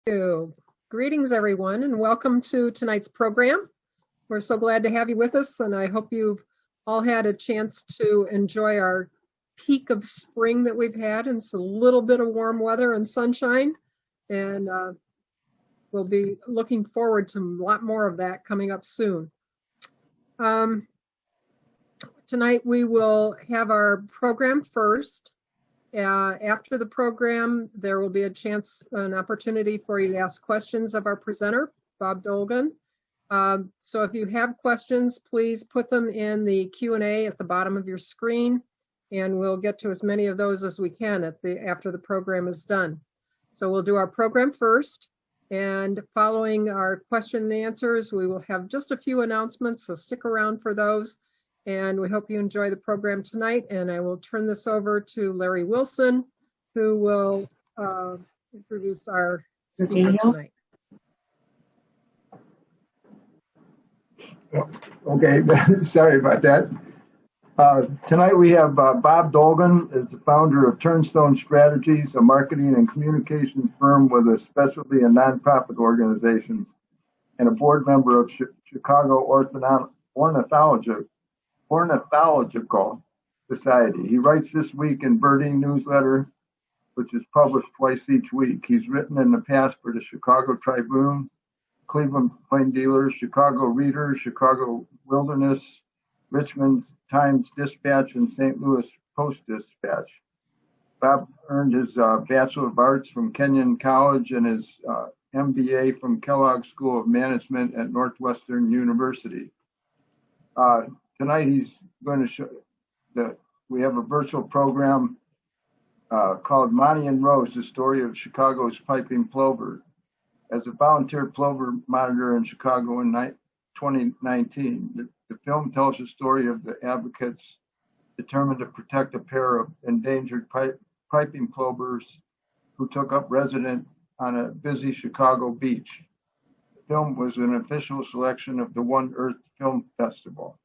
you. Greetings, everyone, and welcome to tonight's program. We're so glad to have you with us, and I hope you've all had a chance to enjoy our peak of spring that we've had, and it's a little bit of warm weather and sunshine, and we'll be looking forward to a lot more of that coming up soon. Tonight we will have our program first. After the program, there will be an opportunity for you to ask questions of our presenter, Bob Dolgan. So if you have questions, please put them in the Q&A at the bottom of your screen, and we'll get to as many of those as we can after the program is done. So we'll do our program first, and following our question and answers, we will have just a few announcements, so stick around for those. And we hope you enjoy the program tonight. And I will turn this over to Larry Wilson, who will introduce our speaker tonight. Okay, sorry about that. Tonight we have Bob Dolgan, is the founder of Turnstone Strategies, a marketing and communications firm with a specialty in nonprofit organizations, and a board member of Chicago Ornithological Society. He writes This Week in Birding newsletter, which is published twice each week. He's written in the past for the Chicago Tribune, Cleveland Plain Dealers, Chicago Reader, Chicago Wilderness, Richmond Times Dispatch, and St. Louis Post Dispatch. Bob earned his Bachelor of Arts from Kenyon College and his MBA from Kellogg School of Management at Northwestern University. Tonight he's going to show that we have a virtual program called Monty and Rose, the story of Chicago's piping plover. As a volunteer plover monitor in Chicago in 2019, the film tells the story of the advocates determined to protect a pair of endangered piping plovers who took up residence on a busy Chicago beach. The film was an official selection of the One Earth Film Festival.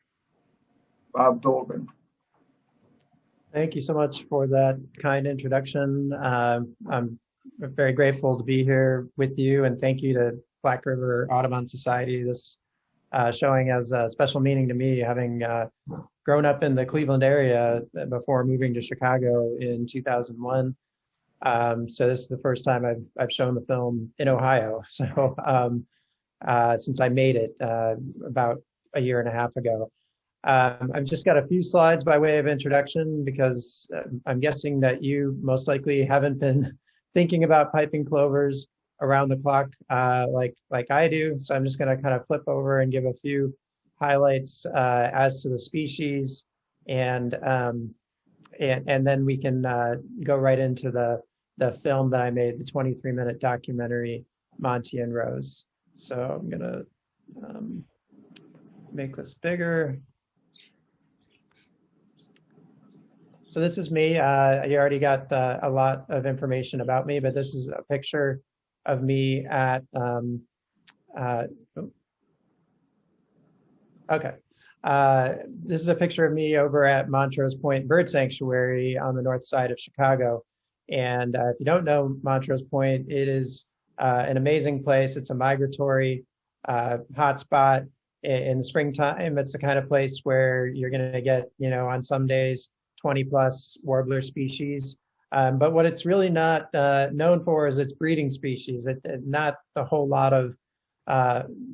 Bob Dolgan. Thank you so much for that kind introduction. I'm very grateful to be here with you, and thank you to Black River Audubon Society. This showing has a special meaning to me, having grown up in the Cleveland area before moving to Chicago in 2001. So this is the first time I've shown the film in Ohio. So since I made it about a year and a half ago. I've just got a few slides by way of introduction because I'm guessing that you most likely haven't been thinking about piping plovers around the clock like I do. So I'm just going to kind of flip over and give a few highlights as to the species, and then we can go right into the film that I made, the 23-minute documentary Monty and Rose. So I'm going to make this bigger. So this is me. You already got a lot of information about me, but this is a picture of me at, this is a picture of me over at Montrose Point Bird Sanctuary on the north side of Chicago. And if you don't know Montrose Point, it is an amazing place. It's a migratory hotspot in the springtime. It's the kind of place where you're going to get, on some days, 20 plus warbler species. But what it's really not known for is its breeding species. Not a whole lot of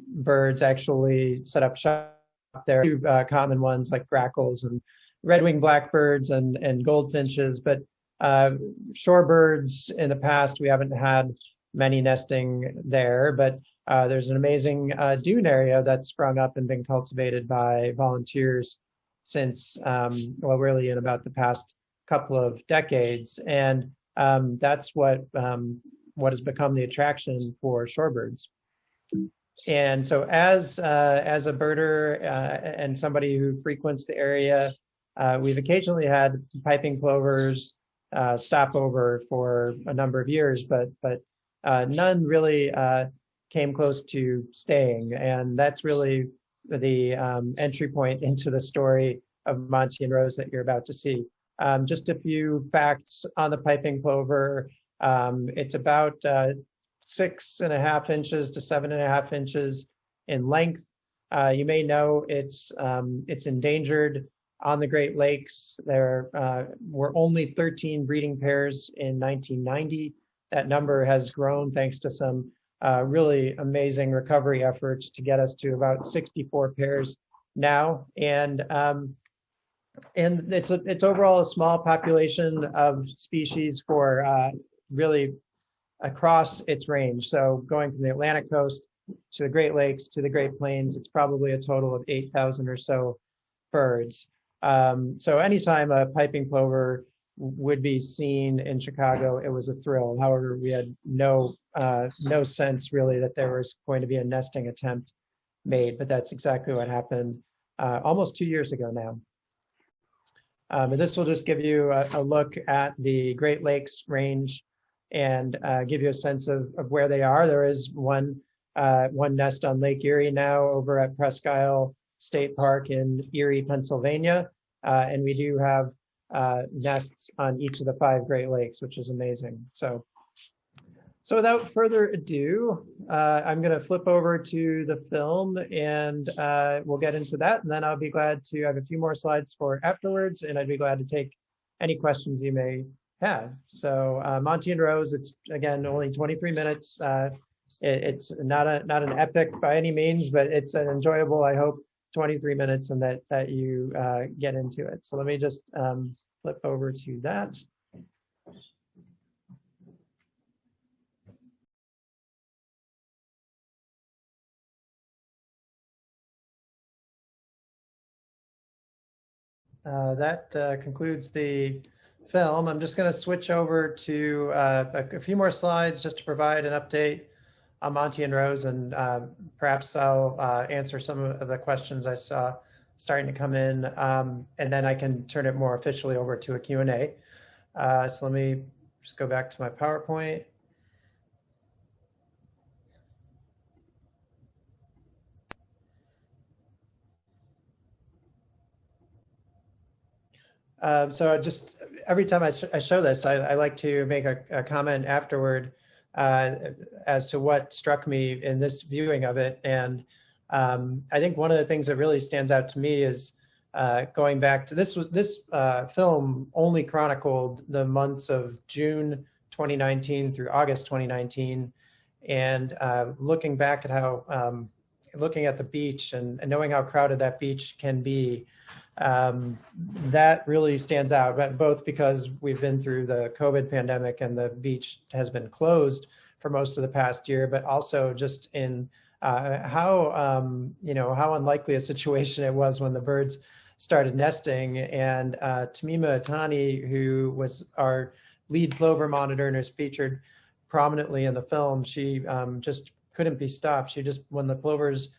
birds actually set up shop there. Two common ones like grackles and red-winged blackbirds and goldfinches. But shorebirds in the past, we haven't had many nesting there. But there's an amazing dune area that's sprung up and been cultivated by volunteers since, really in about the past couple of decades. And that's what has become the attraction for shorebirds. And so as a birder and somebody who frequents the area, we've occasionally had piping plovers stop over for a number of years, but none really came close to staying. And that's really the entry point into the story of Monty and Rose that you're about to see. Just a few facts on the piping plover. It's about 6.5 inches to 7.5 inches in length. You may know it's endangered on the Great Lakes. There were only 13 breeding pairs in 1990. That number has grown thanks to some really amazing recovery efforts to get us to about 64 pairs now. And it's overall a small population of species for really across its range. So going from the Atlantic coast to the Great Lakes to the Great Plains, it's probably a total of 8,000 or so birds. So anytime a piping plover would be seen in Chicago, it was a thrill. However, we had no sense really that there was going to be a nesting attempt made, but that's exactly what happened almost 2 years ago now. And this will just give you a look at the Great Lakes range and give you a sense of where they are. There is one nest on Lake Erie now over at Presque Isle State Park in Erie, Pennsylvania. And we do have nests on each of the 5 Great Lakes, which is amazing. So without further ado, I'm going to flip over to the film and we'll get into that. And then I'll be glad to have a few more slides for afterwards. And I'd be glad to take any questions you may have. So Monty and Rose, it's again only 23 minutes. It's not an epic by any means, but it's an enjoyable, I hope, 23 minutes, and that you get into it. So let me just flip over to that. That concludes the film. I'm just going to switch over to a few more slides just to provide an update on Monty and Rose, and perhaps I'll answer some of the questions I saw starting to come in, and then I can turn it more officially over to a Q&A. So let me just go back to my PowerPoint. So just every time I show this, I like to make a comment afterward as to what struck me in this viewing of it. And I think one of the things that really stands out to me is going back to this film only chronicled the months of June 2019 through August 2019. And looking back at how, looking at the beach and knowing how crowded that beach can be, that really stands out, but both because we've been through the COVID pandemic and the beach has been closed for most of the past year, but also just in how unlikely a situation it was when the birds started nesting. And Tamima Atani, who was our lead plover monitor and is featured prominently in the film, she just couldn't be stopped. She just, when the plovers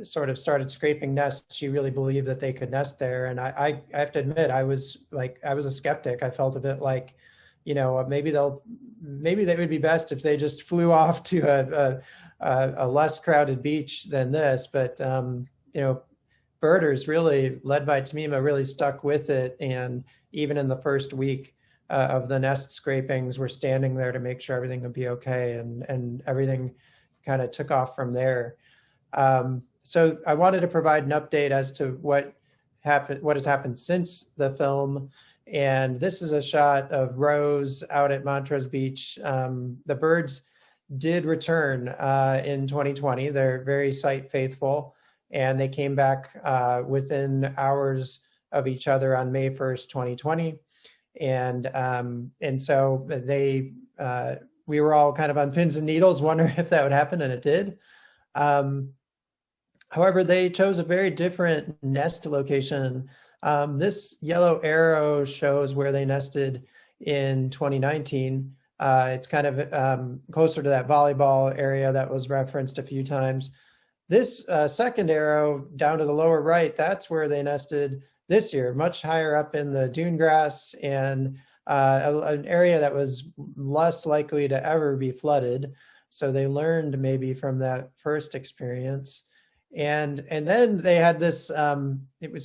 sort of started scraping nests, she really believed that they could nest there. And I have to admit, I was a skeptic. I felt a bit like, maybe they would be best if they just flew off to a less crowded beach than this. But, birders really, led by Tamima, really stuck with it. And even in the first week of the nest scrapings, we're standing there to make sure everything would be okay. And everything kind of took off from there. So I wanted to provide an update as to what has happened since the film. And this is a shot of Rose out at Montrose Beach. The birds did return in 2020. They're very site faithful, and they came back within hours of each other on May 1st, 2020. And so we were all kind of on pins and needles wondering if that would happen, and it did. However, they chose a very different nest location. This yellow arrow shows where they nested in 2019. It's kind of closer to that volleyball area that was referenced a few times. This second arrow down to the lower right, that's where they nested this year, much higher up in the dune grass and an area that was less likely to ever be flooded. So they learned maybe from that first experience. And then they had this, so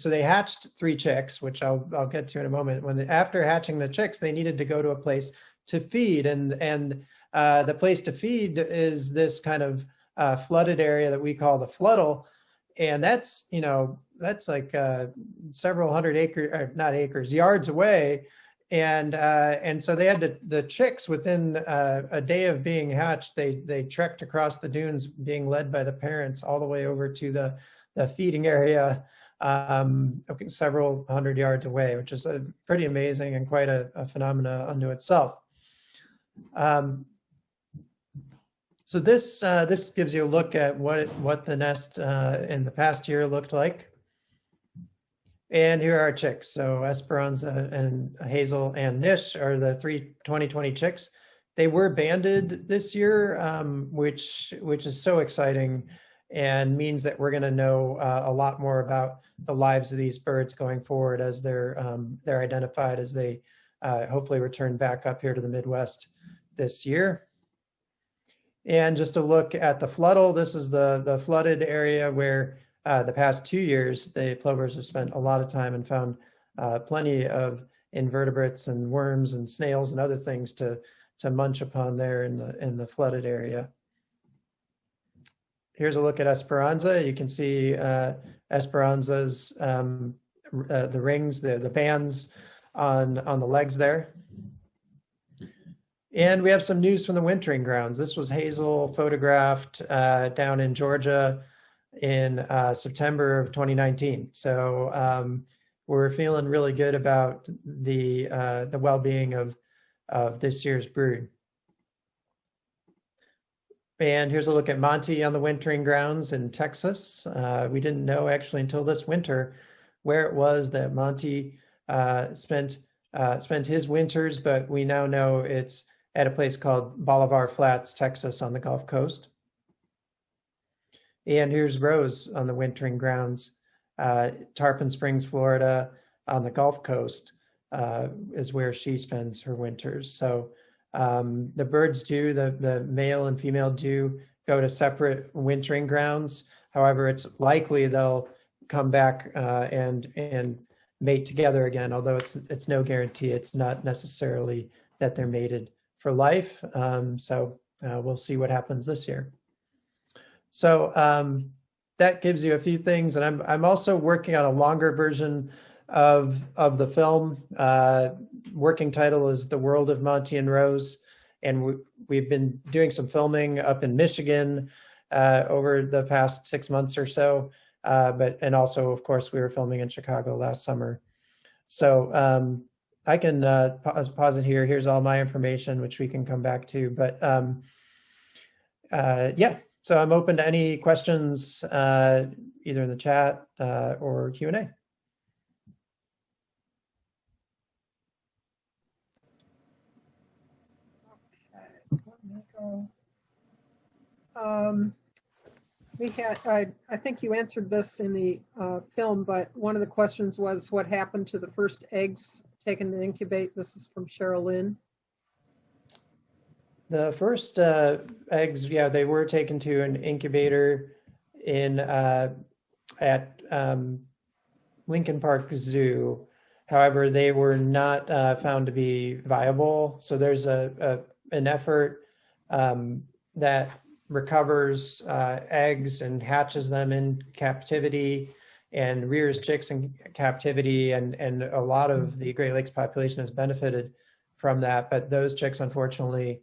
they hatched 3 chicks, which I'll get to in a moment. After hatching the chicks, they needed to go to a place to feed. And the place to feed is this kind of flooded area that we call the floodle. And that's, that's like several hundred yards away. And so they had the chicks within a day of being hatched. They trekked across the dunes, being led by the parents all the way over to the feeding area, several hundred yards away, which is pretty amazing and quite a phenomena unto itself. So this gives you a look at what the nest in the past year looked like. And here are our chicks. So Esperanza and Hazel and Nish are the 3 2020 chicks. They were banded this year, which is so exciting and means that we're going to know a lot more about the lives of these birds going forward as they're identified as they hopefully return back up here to the Midwest this year. And just to look at the floodle, this is the flooded area where the past 2 years, the plovers have spent a lot of time and found plenty of invertebrates and worms and snails and other things to munch upon there in the flooded area. Here's a look at Esperanza. You can see Esperanza's the rings, the bands on the legs there. And we have some news from the wintering grounds. This was Hazel photographed down in Georgia in September of 2019. So we're feeling really good about the well-being of this year's brood. And here's a look at Monty on the wintering grounds in Texas. We didn't know actually until this winter where it was that Monty spent his winters, but we now know it's at a place called Bolivar Flats, Texas, on the Gulf Coast. And here's Rose on the wintering grounds. Tarpon Springs, Florida, on the Gulf Coast is where she spends her winters. So the birds the male and female do go to separate wintering grounds. However, it's likely they'll come back and mate together again, although it's no guarantee. It's not necessarily that they're mated for life. So we'll see what happens this year. So that gives you a few things, and I'm also working on a longer version of the film. Working title is The World of Monty and Rose, and we've been doing some filming up in Michigan over the past 6 months or so, and also, of course, we were filming in Chicago last summer. So I can pause it here. Here's all my information, which we can come back to. But yeah, so I'm open to any questions, either in the chat or Q&A. We had, I think you answered this in the film, but one of the questions was what happened to the first eggs taken to incubate. This is from Cheryl Lynn. The first eggs, yeah, they were taken to an incubator at Lincoln Park Zoo. However, they were not found to be viable. So there's an effort that recovers eggs and hatches them in captivity and rears chicks in captivity, and a lot of the Great Lakes population has benefited from that. But those chicks, unfortunately,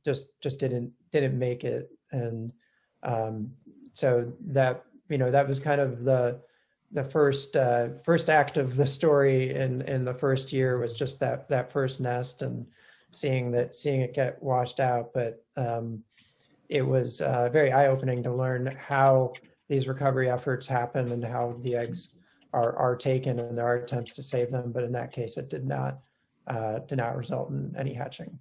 just didn't make it, and so that that was kind of the first act of the story in the first year, was just that first nest and seeing it get washed out. But it was very eye-opening to learn how these recovery efforts happen and how the eggs are taken, and there are attempts to save them. But in that case, it did not result in any hatching.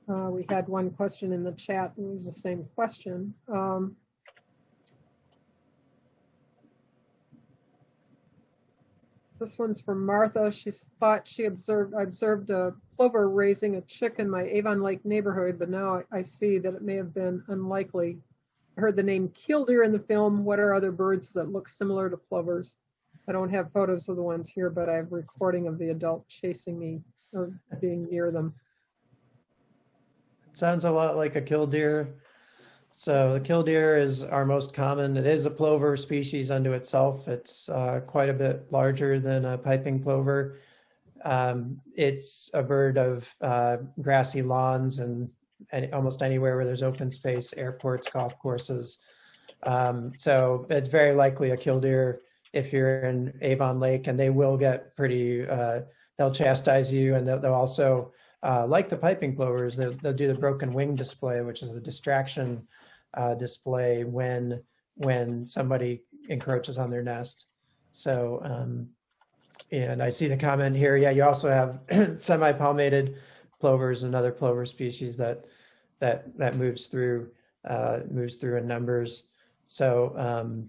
We had one question in the chat. It was the same question. This one's from Martha. She thought she observed a plover raising a chick in my Avon Lake neighborhood, but now I see that it may have been unlikely. I heard the name killdeer in the film. What are other birds that look similar to plovers? I don't have photos of the ones here, but I have recording of the adult chasing me or being near them. sounds a lot like a killdeer. So the killdeer is our most common. It is a plover species unto itself. It's quite a bit larger than a piping plover. It's a bird of grassy lawns and almost anywhere where there's open space, airports, golf courses. So it's very likely a killdeer if you're in Avon Lake, and they will get pretty, they'll chastise you, and they'll also, like the piping plovers, they'll do the broken wing display, which is a distraction display when somebody encroaches on their nest. So, and I see the comment here. Yeah, you also have semi-palmated plovers, another plover species that moves through in numbers. So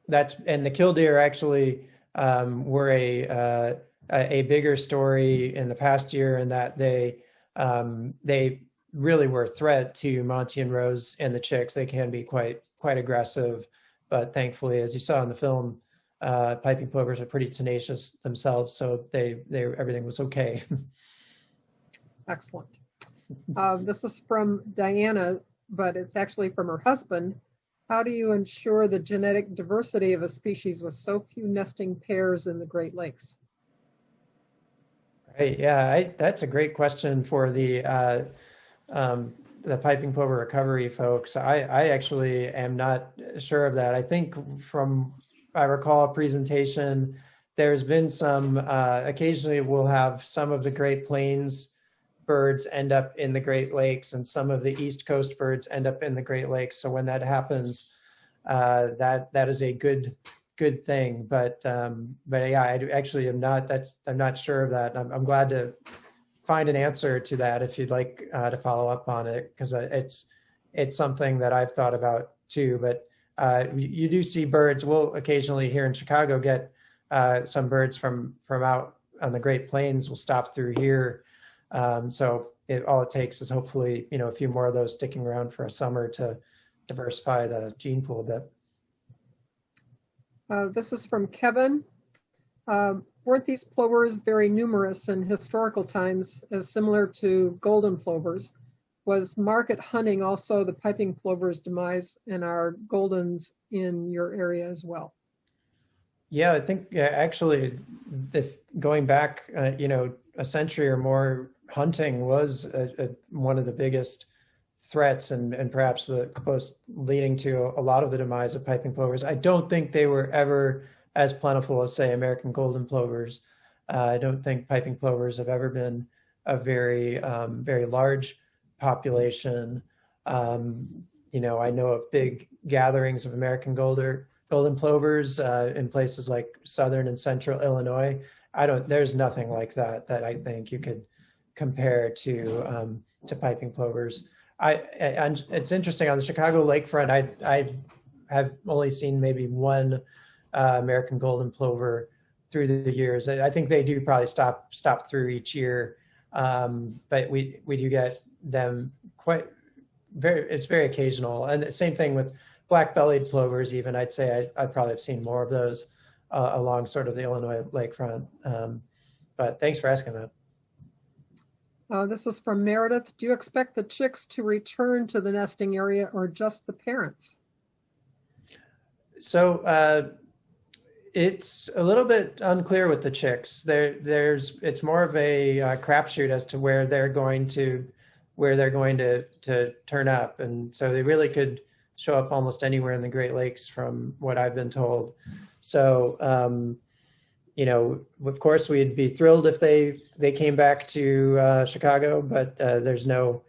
and the killdeer actually were a bigger story in the past year, in that they really were a threat to Monty and Rose and the chicks. They can be quite aggressive, but thankfully, as you saw in the film, piping plovers are pretty tenacious themselves, so everything was okay. Excellent. This is from Diana, but it's actually from her husband. How do you ensure the genetic diversity of a species with so few nesting pairs in the Great Lakes? Right. Yeah, that's a great question for the piping plover recovery folks. I actually am not sure of that. I think I recall a presentation, there's been some, occasionally we'll have some of the Great Plains birds end up in the Great Lakes, and some of the East Coast birds end up in the Great Lakes. So when that happens, that is a good thing. But yeah, I actually am not. I'm not sure of that. I'm glad to find an answer to that if you'd like to follow up on it, because it's something that I've thought about too. But you do see birds. We'll occasionally here in Chicago get some birds from out on the Great Plains will stop through here. So all it takes is hopefully, a few more of those sticking around for a summer to diversify the gene pool a bit. This is from Kevin. Weren't these plovers very numerous in historical times, as similar to golden plovers? Was market hunting also the piping plover's demise, and are goldens in your area as well? Yeah, I think actually, going back, a century or more, hunting was one of the biggest threats, and perhaps the close leading to a lot of the demise of piping plovers. I don't think they were ever as plentiful as, say, American golden plovers. I don't think piping plovers have ever been a very large population. I know of big gatherings of American golden plovers in places like southern and central Illinois. There's nothing like that I think you could compare to piping plovers. And it's interesting, on the Chicago lakefront, I have only seen maybe one American golden plover through the years. I think they do probably stop through each year, but we do get them it's very occasional. And the same thing with black-bellied plovers. Even I'd say I probably have seen more of those along sort of the Illinois lakefront. But thanks for asking that. This is from Meredith. Do you expect the chicks to return to the nesting area, or just the parents? So it's a little bit unclear with the chicks. It's more of a crapshoot as to where they're going to turn up, and so they really could show up almost anywhere in the Great Lakes, from what I've been told. So of course, we'd be thrilled if they came back to Chicago, but there's no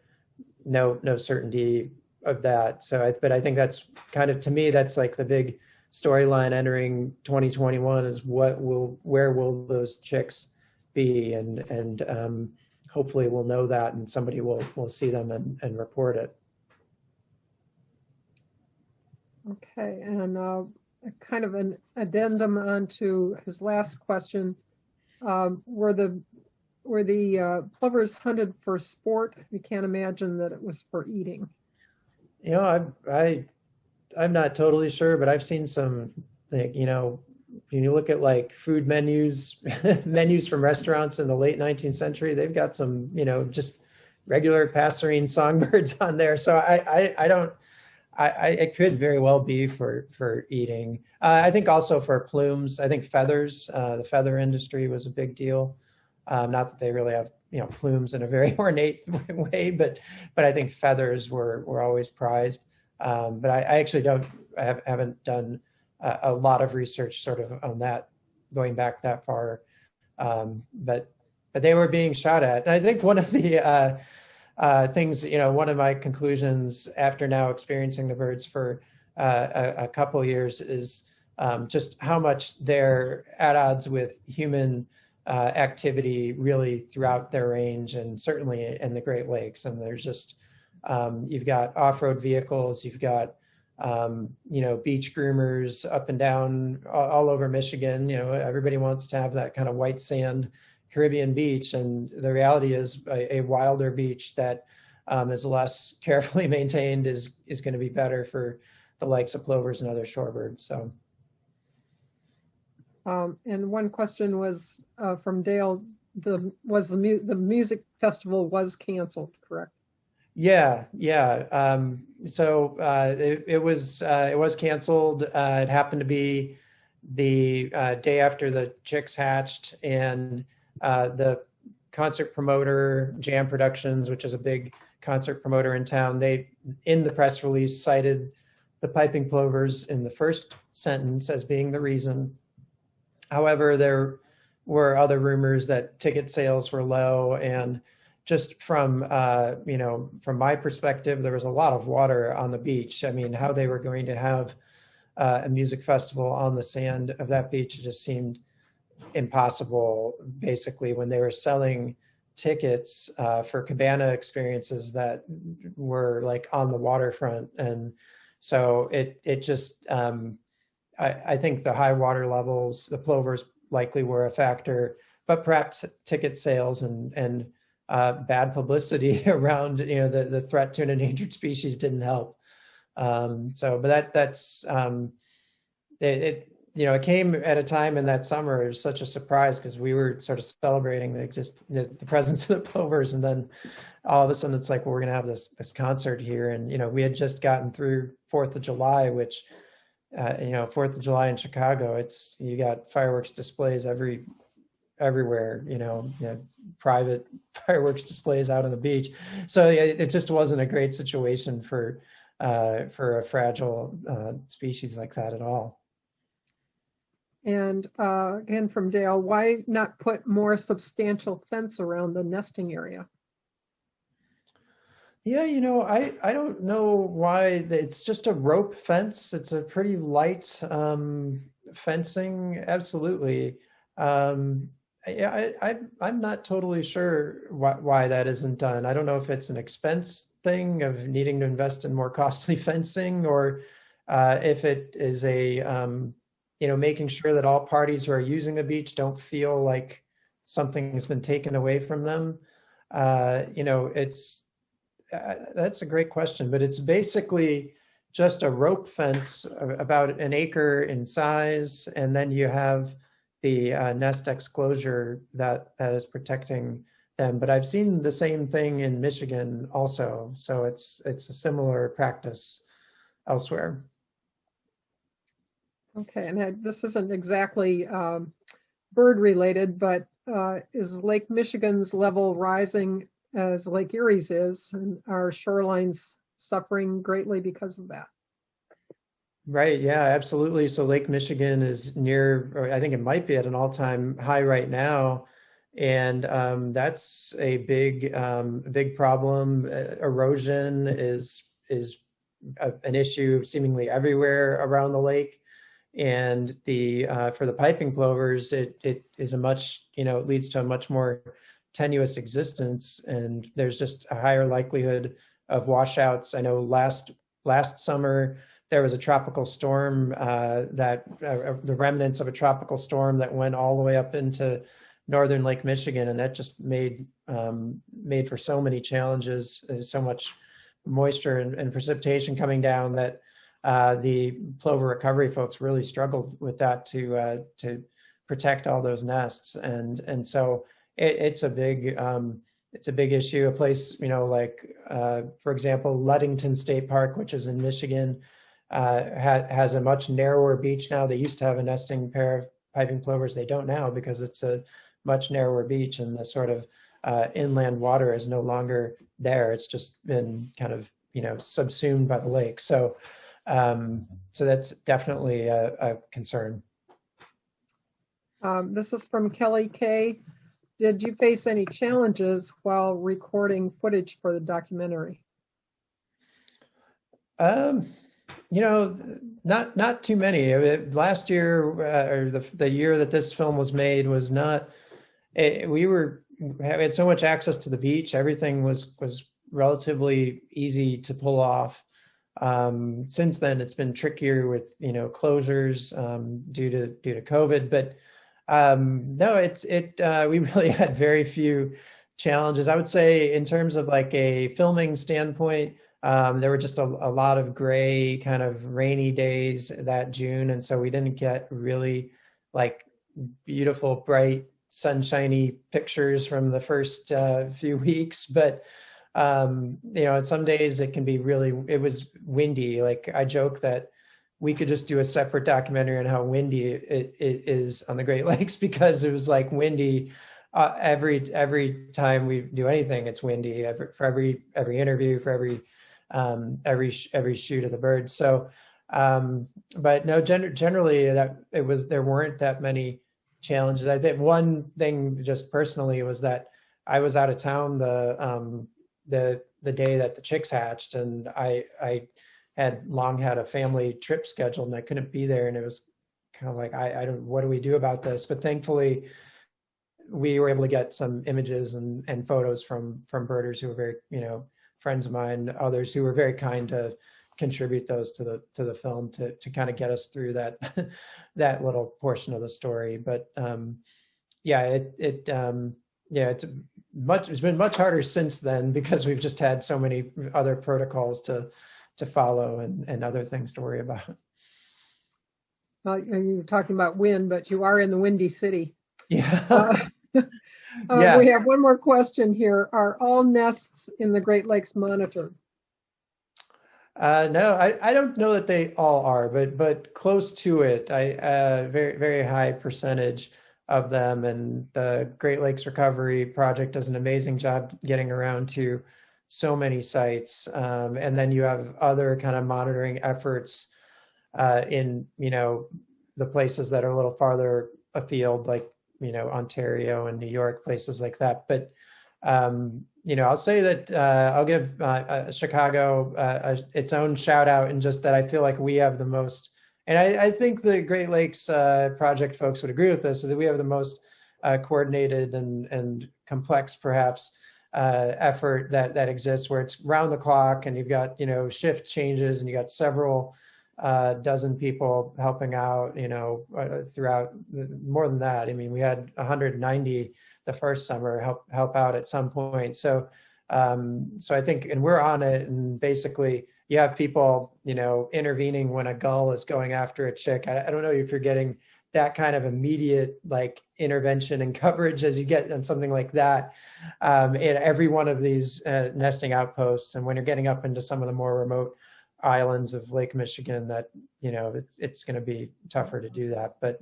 certainty of that. So, but I think that's kind of, to me, that's like the big storyline entering 2021 is where will those chicks be, and hopefully we'll know that, and somebody will see them and report it. Okay, and kind of an addendum onto his last question. Were the plovers hunted for sport? We can't imagine that it was for eating. I'm not totally sure, but I've seen some, when you look at like food menus from restaurants in the late 19th century, they've got some, just regular passerine songbirds on there. So it could very well be for eating. I think also for plumes. I think feathers. The feather industry was a big deal. Not that they really have plumes in a very ornate way, but I think feathers were always prized. But I actually haven't done a lot of research sort of on that going back that far. But they were being shot at, and I think one of the things, one of my conclusions after now experiencing the birds for a couple years is just how much they're at odds with human activity really throughout their range, and certainly in the Great Lakes. And there's just, you've got off-road vehicles, you've got, beach groomers up and down all over Michigan. Everybody wants to have that kind of white sand Caribbean beach, and the reality is a wilder beach that is less carefully maintained is going to be better for the likes of plovers and other shorebirds. So, and one question was from Dale: the music festival was canceled, correct? Yeah. So it was canceled. It happened to be the day after the chicks hatched, and the concert promoter, Jam Productions, which is a big concert promoter in town, they, in the press release, cited the piping plovers in the first sentence as being the reason. However, there were other rumors that ticket sales were low, and just from my perspective, there was a lot of water on the beach. I mean, how they were going to have a music festival on the sand of that beach, it just seemed impossible, basically, when they were selling tickets for cabana experiences that were like on the waterfront. And so it just, I think the high water levels, the plovers likely were a factor, but perhaps ticket sales and bad publicity around, the threat to an endangered species didn't help. But that's it came at a time in that summer. It was such a surprise because we were sort of celebrating the presence of the plovers, and then all of a sudden it's like, well, we're going to have this concert here, and we had just gotten through 4th of July, which 4th of July in Chicago, you got fireworks displays everywhere, private fireworks displays out on the beach. So it just wasn't a great situation for a fragile species like that at all. And again from Dale, why not put more substantial fence around the nesting area? Yeah, I don't know why. It's just a rope fence. It's a pretty light fencing. Absolutely. I'm not totally sure why that isn't done. I don't know if it's an expense thing of needing to invest in more costly fencing, or if it is making sure that all parties who are using the beach don't feel like something has been taken away from them. That's a great question, but it's basically just a rope fence about an acre in size, and then you have the nest exclosure that is protecting them. But I've seen the same thing in Michigan also, so it's a similar practice elsewhere. Okay, and this isn't exactly bird related, but is Lake Michigan's level rising as Lake Erie's is, and our shorelines suffering greatly because of that? Right, yeah, absolutely. So Lake Michigan is near, or I think it might be at an all-time high right now, and that's a big problem. Erosion is an issue seemingly everywhere around the lake. And for the piping plovers, it is a much, it leads to a much more tenuous existence, and there's just a higher likelihood of washouts. I know last summer there was a tropical storm the remnants of a tropical storm that went all the way up into northern Lake Michigan, and that just made for so many challenges. There's so much moisture and precipitation coming down that the plover recovery folks really struggled with that to protect all those nests, and so it's a big it's a big issue. A place, like, for example, Ludington State Park, which is in Michigan, has a much narrower beach now. They used to have a nesting pair of piping plovers. They don't now because it's a much narrower beach, and the sort of inland water is no longer there. It's just been kind of, subsumed by the lake. So, so that's definitely a concern. This is from Kelly K. Did you face any challenges while recording footage for the documentary? Not too many. Last year, or the year that this film was made, was not. We had so much access to the beach. Everything was relatively easy to pull off. Since then, it's been trickier with closures due to COVID. But no, we really had very few challenges. I would say in terms of like a filming standpoint. There were just a lot of gray, kind of rainy days that June. And so we didn't get really like beautiful, bright, sunshiny pictures from the first few weeks. But, some days it can be it was windy. Like I joke that we could just do a separate documentary on how windy it is on the Great Lakes, because it was like windy. Every time we do anything, it's windy. For every interview, for every shoot of the bird. So, but no, generally there weren't that many challenges. I think one thing just personally was that I was out of town the day that the chicks hatched, and I had long had a family trip scheduled and I couldn't be there, and it was kind of like, what do we do about this? But thankfully we were able to get some images and photos from birders who were very, friends of mine, others who were very kind to contribute those to the film to kind of get us through that that little portion of the story. But it's been much harder since then, because we've just had so many other protocols to follow and other things to worry about. Well, you were talking about wind, but you are in the Windy City. Yeah. Yeah. We have one more question here. Are all nests in the Great Lakes monitored? No, I don't know that they all are, but close to it. Very, very high percentage of them. And the Great Lakes Recovery Project does an amazing job getting around to so many sites. And then you have other kind of monitoring efforts in, the places that are a little farther afield, like Ontario and New York, places like that. But, I'll say that I'll give Chicago its own shout out, and just that I feel like we have the most, and I think the Great Lakes Project folks would agree with this, so that we have the most coordinated and complex, perhaps, effort that exists, where it's round the clock, and you've got, shift changes, and you got several dozen people helping out, throughout. More than that. I mean, we had 190 the first summer help out at some point. So, so I think, and we're on it, and basically you have people, intervening when a gull is going after a chick. I don't know if you're getting that kind of immediate like intervention and coverage as you get on something like that in every one of these nesting outposts. And when you're getting up into some of the more remote islands of Lake Michigan, that it's going to be tougher to do that, but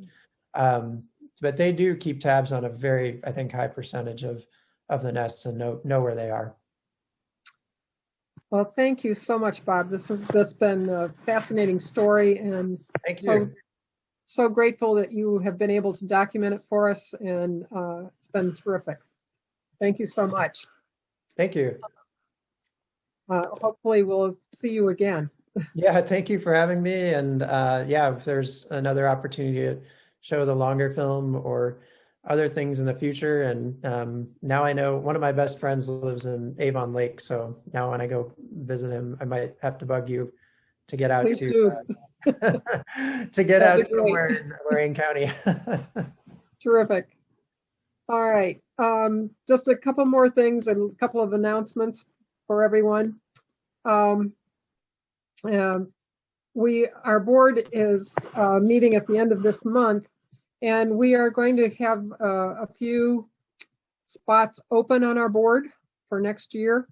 they do keep tabs on a very, I think, high percentage of the nests, and know where they are. Well, thank you so much, Bob. This has just been a fascinating story, and thank you. So grateful that you have been able to document it for us, and it's been terrific. Thank you so much. Thank you. Hopefully we'll see you again. Yeah, thank you for having me. And if there's another opportunity to show the longer film or other things in the future. And now I know one of my best friends lives in Avon Lake. So now when I go visit him, I might have to bug you to get out. Please do. To get out somewhere in Lorain County. Terrific. All right. Just a couple more things and a couple of announcements for everyone. Our board is meeting at the end of this month, and we are going to have a few spots open on our board for next year.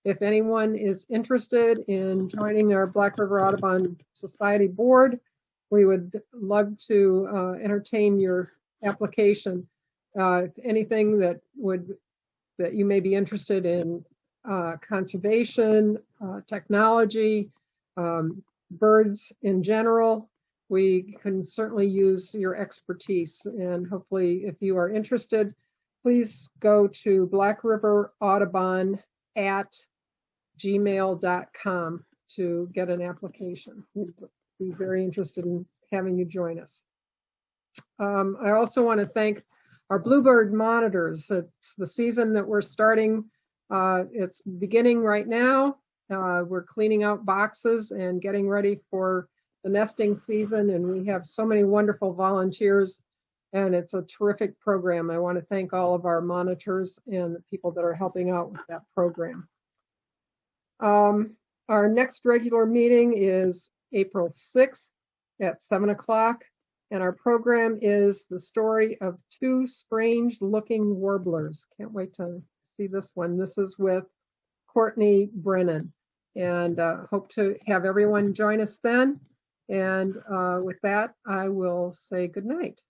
If anyone is interested in joining our Black River Audubon Society board, we would love to entertain your application. If anything that you may be interested in, conservation, technology, birds in general, we can certainly use your expertise. And hopefully, if you are interested, please go to blackriveraudubon@gmail.com to get an application. We'd be very interested in having you join us. I also want to thank our bluebird monitors. It's the season that we're starting. It's beginning right now. We're cleaning out boxes and getting ready for the nesting season, and we have so many wonderful volunteers, and it's a terrific program. I want to thank all of our monitors and the people that are helping out with that program. Our next regular meeting is April 6th at 7 o'clock, and our program is the story of two strange-looking warblers. Can't wait to see this one. This is with Courtney Brennan, and hope to have everyone join us then. And with that, I will say good night.